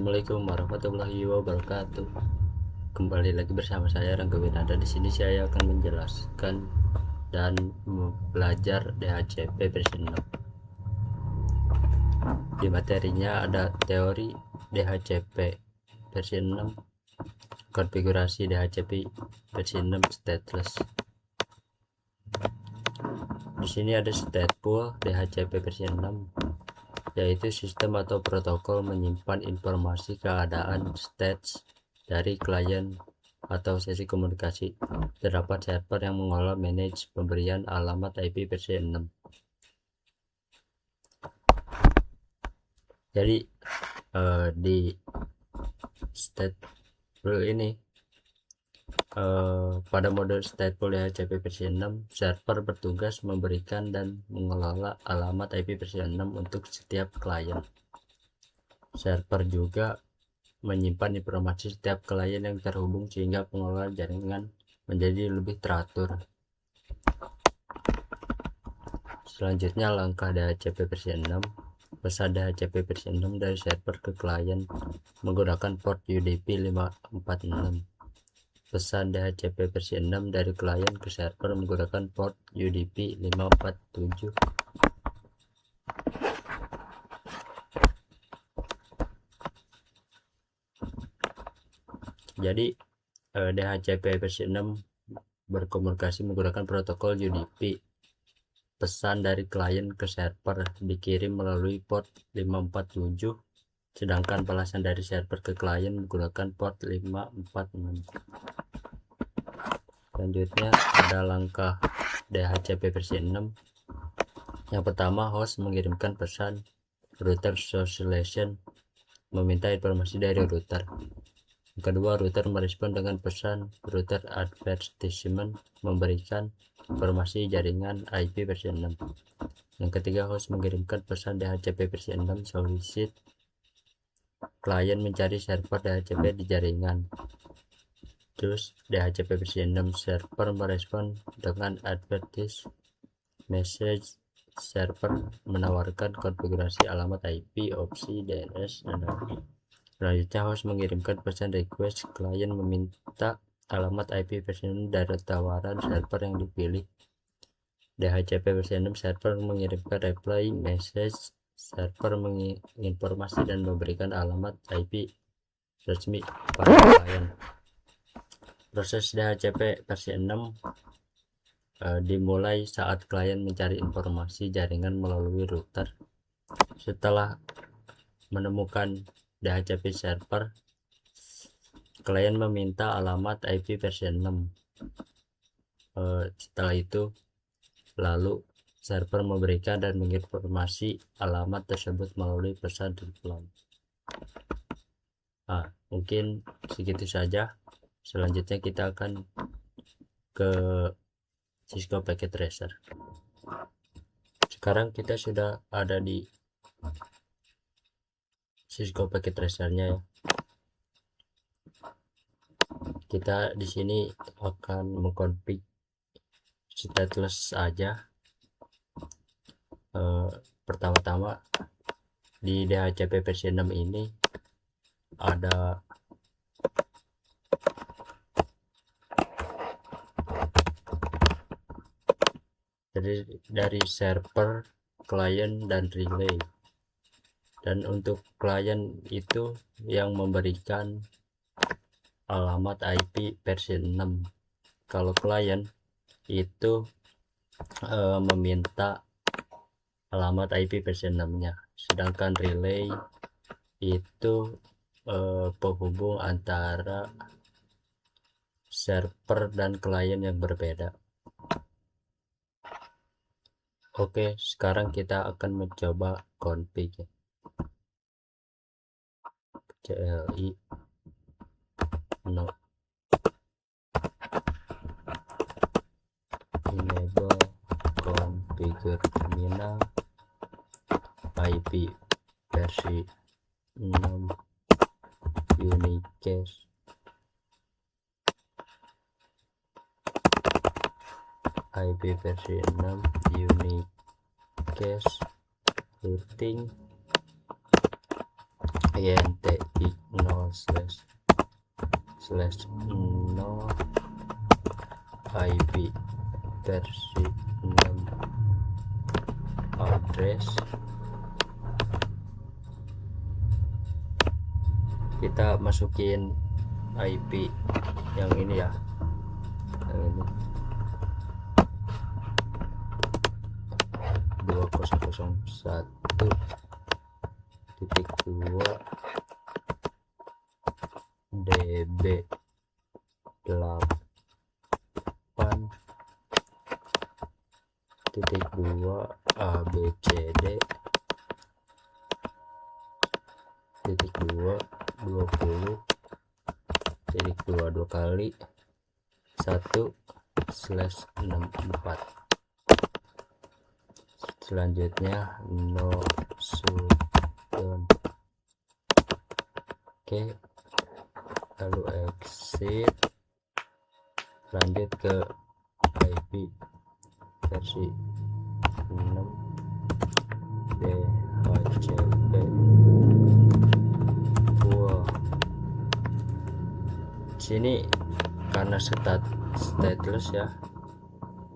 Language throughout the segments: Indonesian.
Assalamualaikum warahmatullahi wabarakatuh. Kembali lagi bersama saya Rangga Winanda. Di sini saya akan menjelaskan dan belajar DHCP versi 6. Di materinya ada teori DHCP versi 6, konfigurasi DHCP versi 6 stateless. Di sini ada stateful DHCP versi 6, yaitu sistem atau protokol menyimpan informasi keadaan stats dari klien atau sesi komunikasi. Terdapat server yang mengolah manage pemberian alamat IP versi 6. Jadi di stateful ini pada mode stateful DHCP versi 6, server bertugas memberikan dan mengelola alamat IP versi 6 untuk setiap klien. Server juga menyimpan informasi setiap klien yang terhubung sehingga pengelola jaringan menjadi lebih teratur. Selanjutnya langkah DHCP versi 6. Pesan DHCP versi 6 dari server ke klien menggunakan port UDP 546. Pesan DHCP versi 6 dari klien ke server menggunakan port UDP 547. Jadi DHCP versi 6 berkomunikasi menggunakan protokol UDP. Pesan dari klien ke server dikirim melalui port 547, sedangkan balasan dari server ke klien menggunakan port 546. Selanjutnya ada langkah DHCP versi 6. Yang pertama, host mengirimkan pesan router socialization, meminta informasi dari router. Yang kedua, router merespon dengan pesan router advertisement, memberikan informasi jaringan IP versi 6. Yang ketiga, host mengirimkan pesan DHCP versi 6 solicit, klien mencari server DHCP di jaringan. Terus DHCP versi 6 server merespon dengan advertise message, server menawarkan konfigurasi alamat IP, opsi DNS, dan lain-lain. Selanjutnya host mengirimkan pesan request, klien meminta alamat IP versi 6 dari tawaran server yang dipilih. DHCP versi 6 server mengirimkan reply message, server menginformasi dan memberikan alamat IP resmi pada klien. Proses DHCP versi 6 dimulai saat klien mencari informasi jaringan melalui router. Setelah menemukan DHCP server, klien meminta alamat IP versi 6. Setelah itu lalu server memberikan dan menginformasi alamat tersebut melalui pesan reply. Mungkin segitu saja. Selanjutnya kita akan ke Cisco Packet Tracer. Sekarang kita sudah ada di Cisco Packet Tracer-nya ya. Kita di sini akan mengkonfig stateless aja. Pertama-tama di DHCP versi 6 ini ada dari server, klien, dan relay. Dan untuk klien itu yang memberikan alamat IP versi 6. Kalau klien itu meminta alamat IP versi 6-nya, sedangkan relay itu penghubung antara server dan klien yang berbeda. Oke, sekarang kita akan mencoba config CLI no enable configure terminal IP versi 6 unicast IP versi 6 unicast routing INT i0 slash 0 IP versi 6 address. Kita masukin IP yang ini ya, yang ini 2001.2 db 8.2 abcd titik 2 20.2 dua kali 1/64. Selanjutnya no sudon. Oke, lalu exit, lanjut ke IP versi 6 DHCP. Wow, sini karena stateless ya,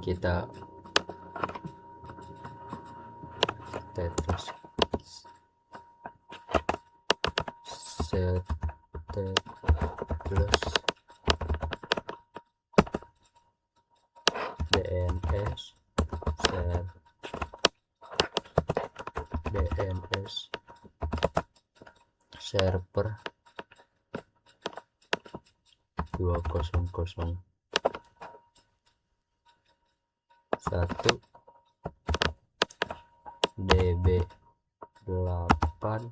kita stateless DNS server 2001 db 8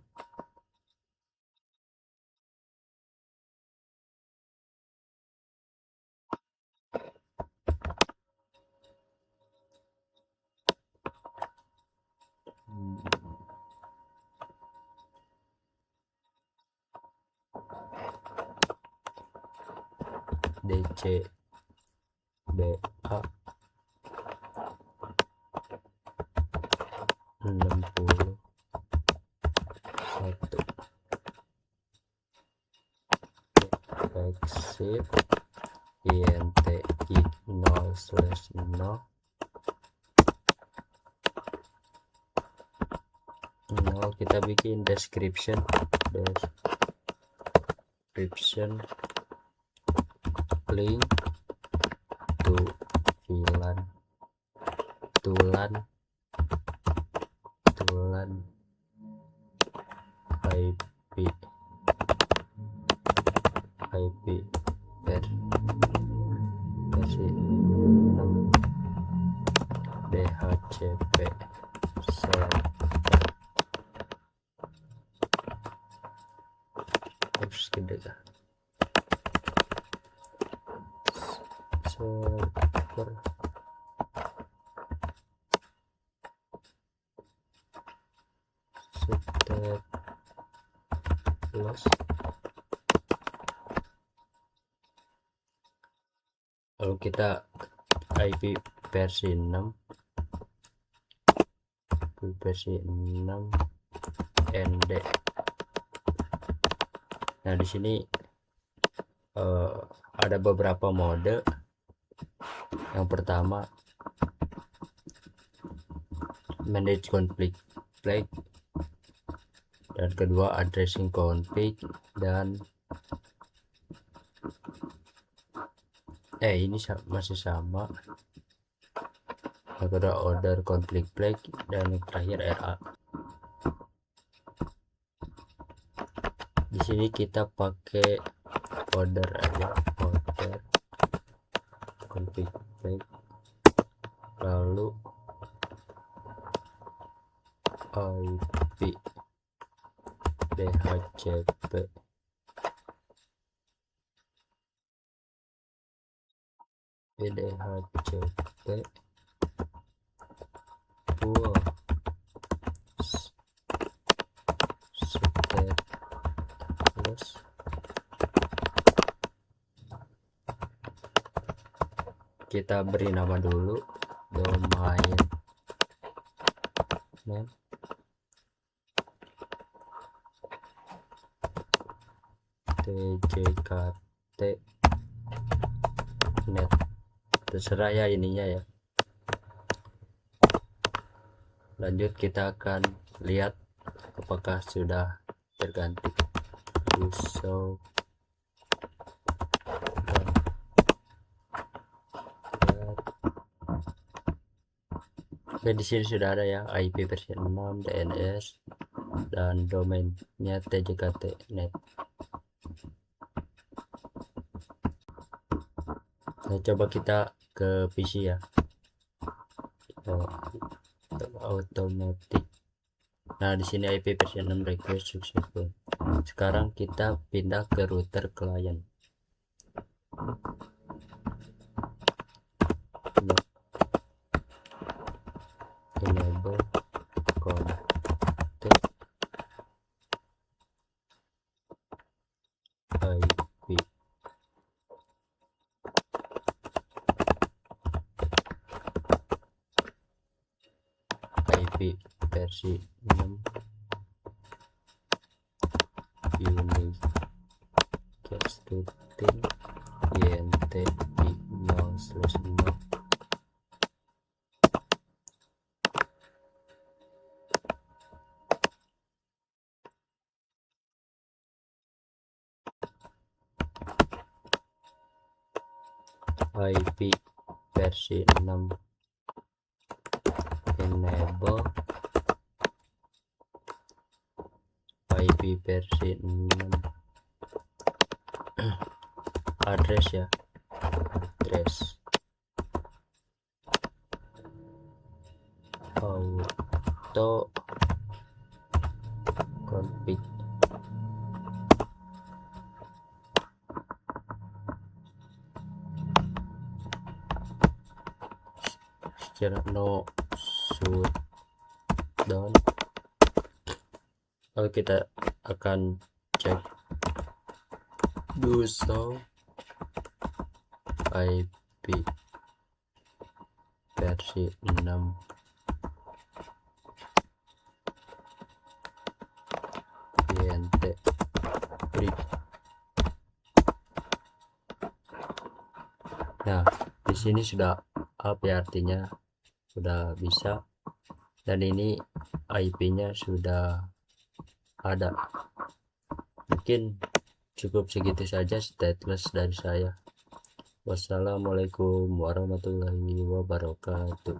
DCBA 61 exit INTI 0/0 kita bikin description link to tulan IP versi 6 DHCP harus gede kah server stateless. Lalu kita IP versi 6 ND. Nah, di sini ada beberapa mode. Yang pertama manage conflict flag, dan kedua addressing config, dan ini masih sama. Yang kedua order conflict flag, dan yang terakhir RA. Di sini kita pakai order aja, order conflict flag, lalu IP DHCP wow stateless. Kita beri nama dulu, domain name, tjkt net, terserah ya ininya ya. Lanjut kita akan lihat apakah sudah terganti. So oke, di sini sudah ada ya IP versi 6, DNS dan domainnya tjkt net. Nah, coba kita ke PC ya. Automatic. Nah, di sini IP versi 6 request successful. Sekarang kita pindah ke router klien. Enable config IP versi 6 unique routing int i0/0 IP versi 6 enable IP versi 6 address ya, address auto config secara no shutdown. Lalu kita akan cek do show IP versi 6 int bridge. Nah, di sini sudah up ya, artinya sudah bisa, dan ini IP-nya sudah ada. Mungkin cukup segitu saja stateless dari saya. Wassalamualaikum warahmatullahi wabarakatuh.